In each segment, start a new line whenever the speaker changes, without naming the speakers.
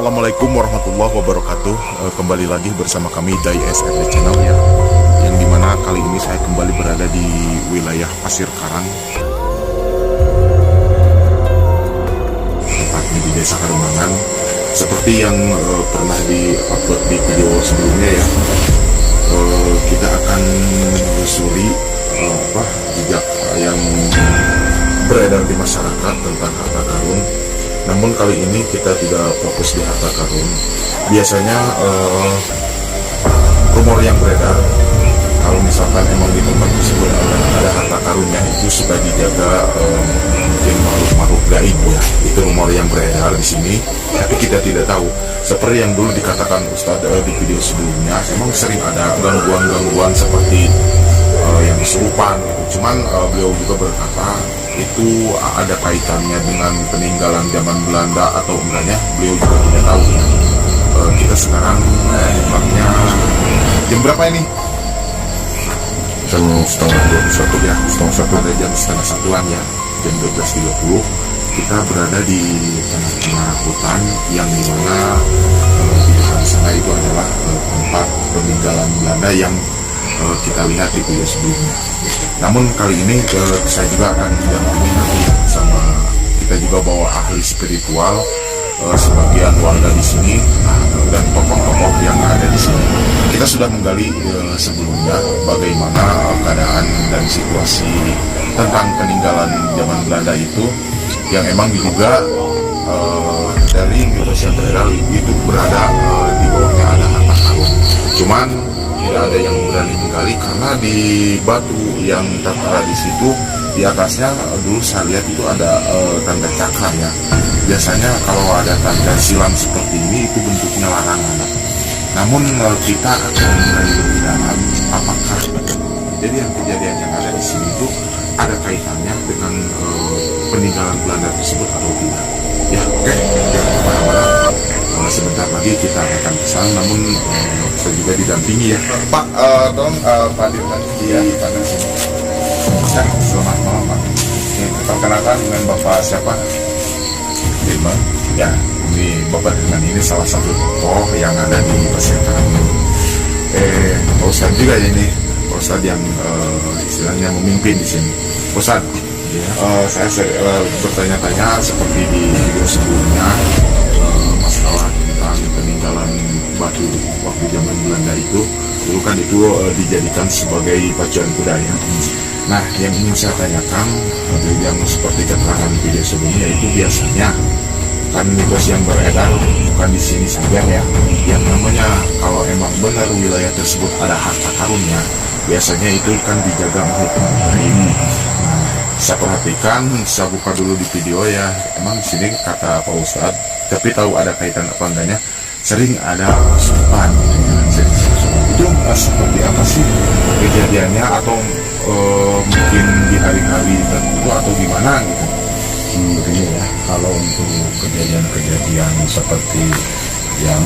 Assalamualaikum warahmatullahi wabarakatuh. Kembali lagi bersama kami Dai SFD Channel ya, yang dimana kali ini saya kembali berada di wilayah Pasir Karang, tepatnya di Desa Karungangan. Seperti yang pernah di-upload di video sebelumnya ya, kita akan menelusuri jejak yang beredar di masyarakat tentang harta karun. Namun kali ini kita tidak fokus di harta karun. Biasanya rumor yang beredar, kalau misalkan emang di tempat tersebut ada harta karunnya, itu sudah dijaga mungkin makhluk-makhluk gaib ya. Itu rumor yang beredar di sini. Tapi kita tidak tahu. Seperti yang dulu dikatakan Ustadz di video sebelumnya, memang sering ada gangguan-gangguan seperti yang kesurupan gitu. Cuman beliau juga berkata itu ada kaitannya dengan peninggalan zaman Belanda atau enggaknya, beliau juga tidak tahu ya. Kita sekarang tempatnya jam berapa ini? Jam setengah 21 ya, ada jam setengah satuan ya, jam 12.30. Kita berada di tengah-tengah hutan yang dimana di depan sana itu adalah tempat peninggalan Belanda yang kita lihat di video sebelumnya. Namun kali ini saya juga akan didampingi nanti sama, kita juga bawa ahli spiritual, sebagian warga di sini dan tokoh-tokoh yang ada di sini. Kita sudah menggali sebelumnya bagaimana keadaan dan situasi tentang peninggalan zaman Belanda itu, yang emang diduga dari mitos yang beredar itu berada di bawahnya ada harta karun. Cuman tidak ada yang berani menggali karena di batu yang tertera di situ, di atasnya dulu saya lihat itu ada tanda cakra ya. Biasanya kalau ada tanda silam seperti ini itu bentuknya larangan. Namun kita akan menggali lebih dalam apakah kejadian yang ada di sini itu ada kaitannya dengan peninggalan Belanda tersebut atau tidak. Ya oke, jangan kemana-mana. Sebentar lagi kita akan kesana, namun saya juga didampingi ya Pak. Tolong Pak Dirman di pada sini. Selamat malam Pak. Perkenalkan dengan Bapak siapa? Dirman. Ya, ini Bapak Dirman ini salah satu tokoh yang ada di Pasir Karang. Pak Ustadz juga ini, Pak Ustadz yang istilahnya memimpin di sini. Pak Ustadz, saya bertanya-tanya seperti di video sebelumnya, masalah tentang peninggalan batu waktu zaman Belanda itu, dulu kan itu dijadikan sebagai pacuan kuda ya. Nah, yang ingin saya tanyakan, yang seperti keterangan video sebelumnya itu biasanya kan mitos yang beredar bukan di sini saja ya. Yang namanya kalau emang benar wilayah tersebut ada harta karunnya, biasanya itu kan dijaga oleh pemerintah. Saya perhatikan, saya buka dulu di video ya, emang di sini kata Pak Ustadz, tapi tahu ada kaitan apa enggaknya, sering ada kesurupan gitu ya. Itu seperti apa sih kejadiannya, atau mungkin di hari-hari tertentu atau gimana gitu?
Begini ya, kalau untuk kejadian-kejadian seperti yang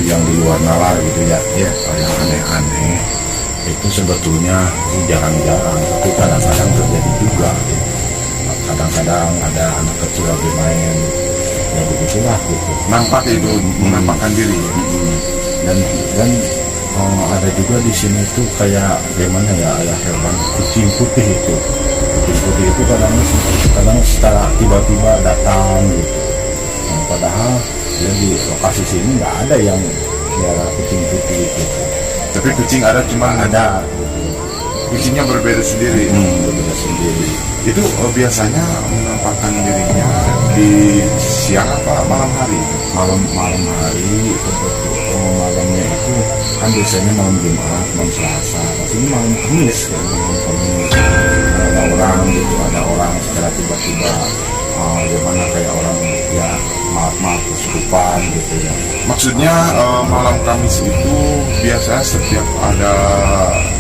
yang di luar nalar gitu ya, yang aneh-aneh, itu sebetulnya jarang-jarang, tapi kadang-kadang terjadi juga gitu. Kadang-kadang ada anak kecil lagi main, ya begitulah gitu.
Nampak itu menampakkan diri
dan ada juga di sini tuh kayak gimana ya, ada hewan kucing putih itu. Kucing putih itu kadang secara tiba-tiba datang gitu. Padahal ya di lokasi sini nggak ada yang melihara kucing putih gitu.
Tapi kucing ada, cuma
ada
kucingnya berbeda sendiri.
Berbeda sendiri.
Itu biasanya menampakkan dirinya di siang apa malam hari?
Malam hari. Malamnya itu kan biasanya malam Jumat, malam Selasa. Ini malam Kamis kan, ada orang secara tiba-tiba gimana kayak orang ya maaf kesurupan gitu ya.
Maksudnya malam Kamis itu biasa setiap ada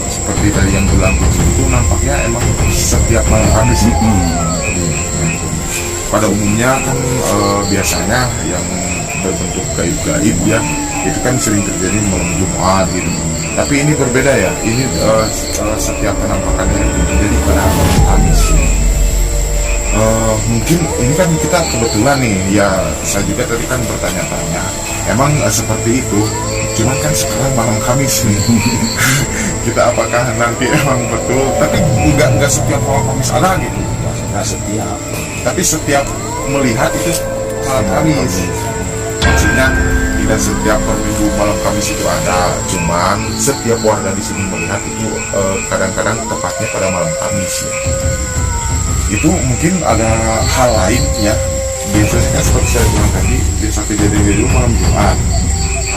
seperti tadi yang bilang kucing itu nampaknya emang setiap malam Kamis itu. Pada umumnya kan biasanya yang berbentuk gaib-gaib ya, itu kan sering terjadi malam Jumat gitu. Tapi ini berbeda ya, ini setiap penampakannya itu terjadi pada malam Kamis. mungkin ini kan kita kebetulan nih ya, saya juga tadi kan bertanya-tanya emang seperti itu, cuman kan sekarang malam Kamis nih. Kita apakah nanti emang betul, tapi enggak setiap malam Kamis ada gitu,
nggak setiap,
tapi setiap melihat itu malam Kamis. Maksudnya tidak setiap minggu malam Kamis itu ada, cuman setiap warga di sini melihat itu kadang-kadang tepatnya pada malam Kamis ya. Itu mungkin ada hal lain ya, biasanya kan seperti saya bilang tadi, biasa kejadian dulu malam Jumat.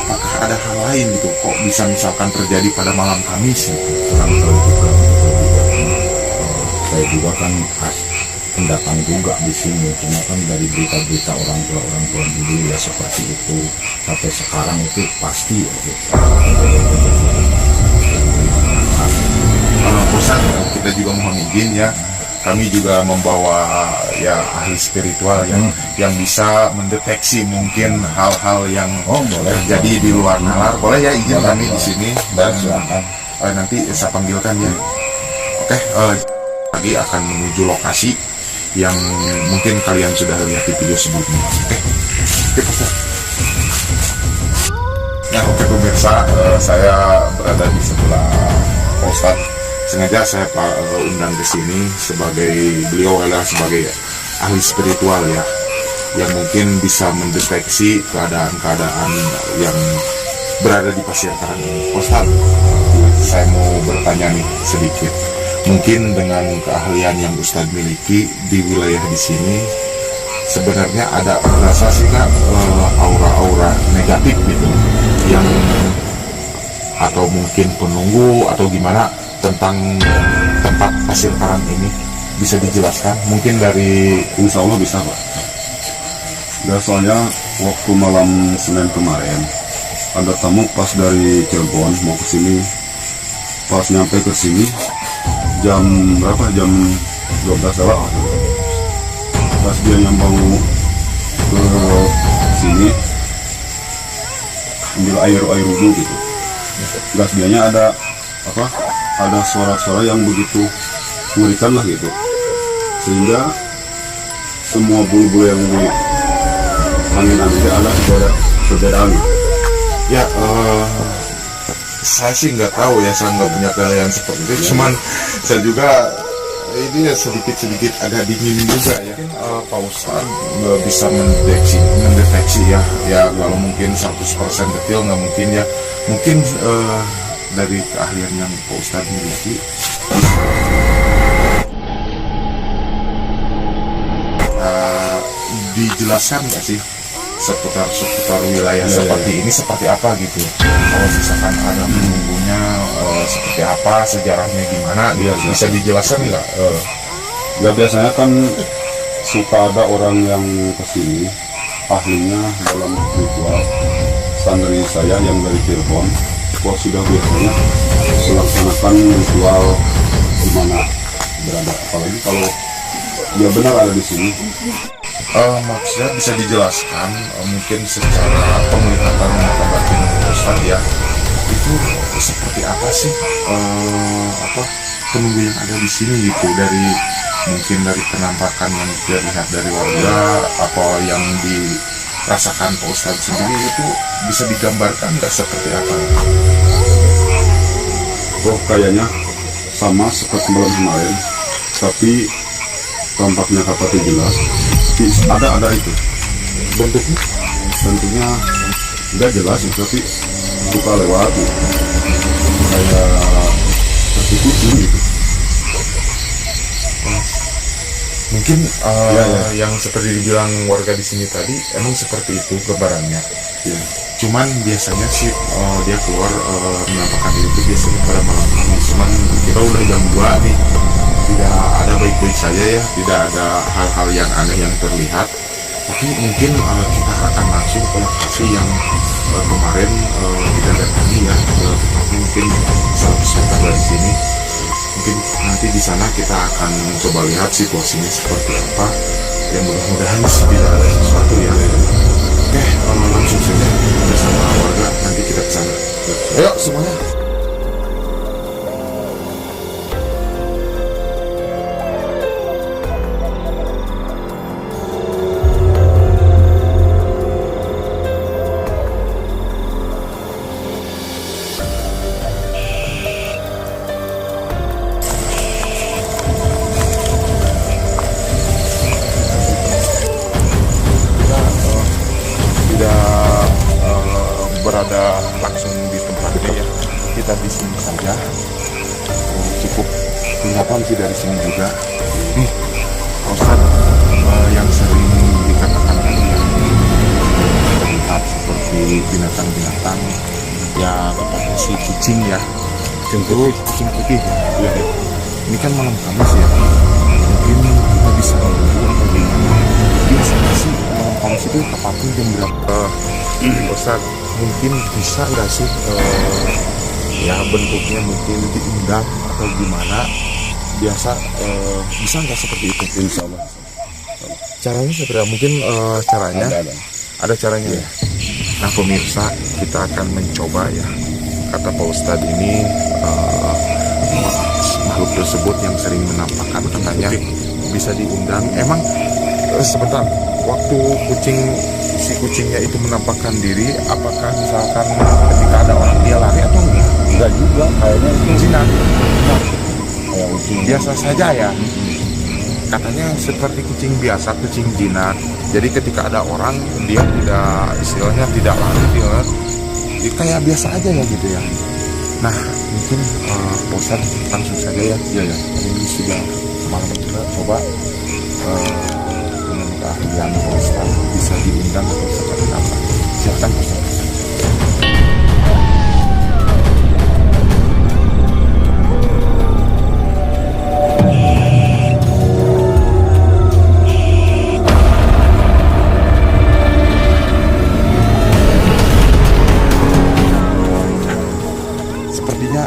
Apakah ada hal lain gitu, kok bisa misalkan terjadi pada malam Kamis gitu?
kurang tahu juga. Saya juga kan pendatang juga di sini, cuma kan dari berita-berita orang tua dulu ya seperti itu, sampai sekarang itu pasti gitu.
Bosan, kita juga mohon izin ya, kami juga membawa ya ahli spiritual yang bisa mendeteksi mungkin hal-hal yang
boleh
terjadi di luar nalar. Boleh ya izin kami di sini, dan
silakan.
nanti saya panggilkan ya. Oke, lagi akan menuju lokasi yang mungkin kalian sudah lihat di video sebelumnya. Oke, Pak. Nah, oke pemirsa, saya berada di sebelah Pak Ustadz. Sengaja saya undang ke sini sebagai beliau adalah sebagai ahli spiritual ya, yang mungkin bisa mendeteksi keadaan-keadaan yang berada di Pasir Karang ini. Pak Ustadz, saya mau bertanya nih sedikit. Mungkin dengan keahlian yang Ustadz miliki di wilayah di sini, sebenarnya ada merasa sih nggak aura-aura negatif gitu, yang atau mungkin penunggu atau gimana tentang tempat Pasir Karang ini, bisa dijelaskan? Mungkin dari
Insya Allah bisa Pak. Ya soalnya waktu malam Senin kemarin ada tamu pas dari Cirebon mau ke sini, pas nyampe ke sini jam berapa, jam 12 lewat, pas dia nyambung ke sini ambil air wudhu gitu, gas dianya ada suara-suara yang begitu mengerikan lah gitu, sehingga semua bulu-bulu yang di angin-angin ada perbedaan.
ya saya sih nggak tahu ya, saya nggak punya keahlian seperti itu, cuman saya juga ini ya sedikit agak dingin juga ya. Mungkin Pak Ustadz bisa mendeteksi ya kalau mungkin 100% detail nggak mungkin ya, mungkin dari keahlian yang Pak Ustadz miliki dijelaskan nggak sih seputar wilayah seperti ini seperti apa gitu, kalau misalkan ada penunggunya seperti apa, sejarahnya gimana gitu, bisa dijelaskan nggak?
Ya biasanya kan suka ada orang yang kesini ahlinya dalam ritual, santri saya yang dari Cirebon kok sudah biasanya melaksanakan ritual di mana berada, apalagi kalau dia benar ada di sini.
Maksudnya bisa dijelaskan mungkin secara penglihatan mata batin Ustadz ya, itu seperti apa sih penunggu yang ada di sini gitu, dari mungkin dari penampakan yang dilihat dari warga, apa yang dirasakan Pak Ustadz sendiri, itu bisa digambarkan nggak seperti apa?
Oh kayaknya sama seperti bulan kemarin, tapi tampaknya kapatnya jelas. Ada itu bentuknya nggak jelas ya, tapi suka lewat gitu, kayak kucing gitu.
Mungkin yang seperti dibilang warga di sini tadi emang seperti itu gambarannya
Ya.
cuman biasanya sih dia keluar menampakkan diri itu biasanya pada malam ini, cuman kita udah jam 2 nih, tidak ada baik-baik saja ya, tidak ada hal-hal yang aneh yang terlihat, tapi mungkin kita akan langsung ke lokasi yang kemarin kita datangi ya, tetapi mungkin 100 meter dari sini. Mungkin nanti di sana kita akan coba lihat situasinya seperti apa, yang mudah-mudahan tidak ada sesuatu ya. Oke, langsung saja bersama warga, nanti kita ke sana. Ayo semuanya. berada langsung di tempatnya ya. Kita di sini saja. Cukup kelihatan sih dari sini juga. Nih, Pak Ustadz, yang sering dikatakan kan yang terlihat seperti binatang-binatang ya, tepatnya si kucing ya. Kucing putih ya. Ini kan malam Kamis ya. Mungkin kita bisa menunggu atau gimana. Biasanya sih malam Kamis itu tepatnya jam berapa? Ustaz, mungkin bisa nggak sih ya bentuknya mungkin diundang atau gimana? Biasa bisa nggak seperti itu?
Insya Allah.
Caranya seperti apa? Mungkin caranya ada caranya ya. Nah pemirsa, kita akan mencoba ya. Kata Pak Ustadz ini makhluk tersebut yang sering menampakkan katanya bisa diundang. Emang sebentar, waktu si kucingnya itu menampakkan diri, apakah misalkan ketika ada orang dia lari atau enggak?
Enggak juga, kayaknya itu
Jinak.
kayak kucing.
Biasa saja ya. Katanya seperti kucing biasa, kucing jinak. Jadi ketika ada orang dia tidak, istilahnya tidak lari, dia kayak biasa aja ya gitu ya. Nah mungkin bosan langsung saja ya.
Iya ya.
Ini sudah malam juga, coba dengan keahlian Pak Ustadz bisa diundang atau seperti apa. Silakan Pak Ustadz. Sepertinya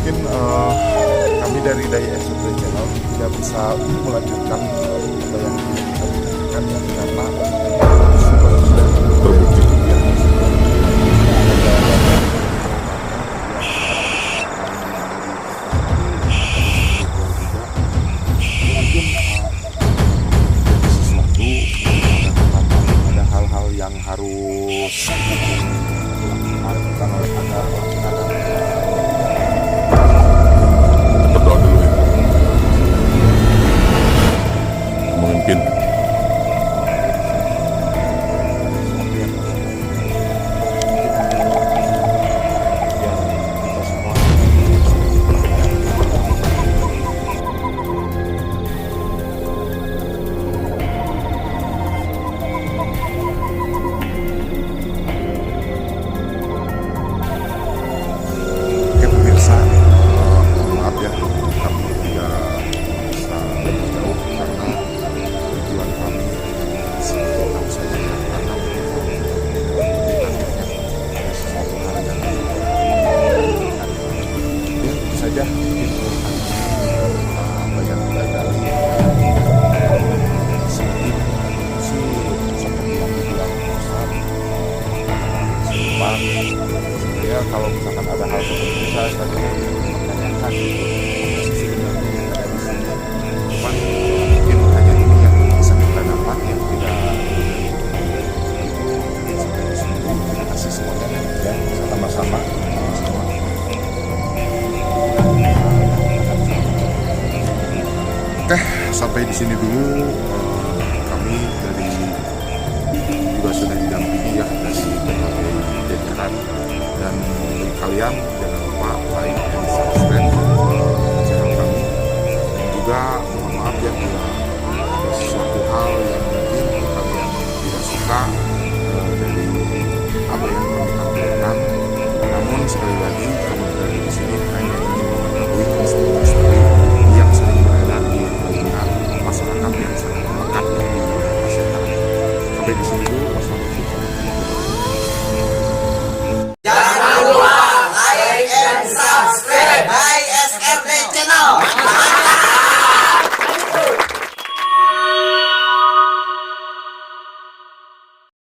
mungkin kami dari Daya SOT Channel tidak bisa melanjutkan apa yang kita bicarakan ya, karena sudah berbukti ya. Ada hal-hal yang harus dilakukan oleh berdoa dulu ya. Mungkin maaf ya, kami tidak bisa lebih jauh karena tujuan kami tahu saja ya, karena ada sesuatu hal yang ya, itu saja mungkin banyak belajar sedikit sih seperti yang dibilang Ustaz ya, kalau misalkan ada hal seperti itu saya tadi mempertanyakan cuman mungkin hanya ini yang bisa kita dapat yang tidak itu sampai di sini. Terima kasih semuanya ya, sama-sama. Oke, sampai di sini dulu. Kami dari juga sudah didampingi ya dari berbagai jajaran, dan bagi kalian jangan lupa like dan subscribe channel kami, dan juga mohon maaf ya bila ada sesuatu hal yang mungkin kalian tidak suka dari apa yang kami tampilkan. Namun sekali lagi kami dari di sini hanya ingin mengetahui misteri-misteri yang sering beredar di telinga masyarakat yang sangat melekat di masyarakat. Sampai di sini.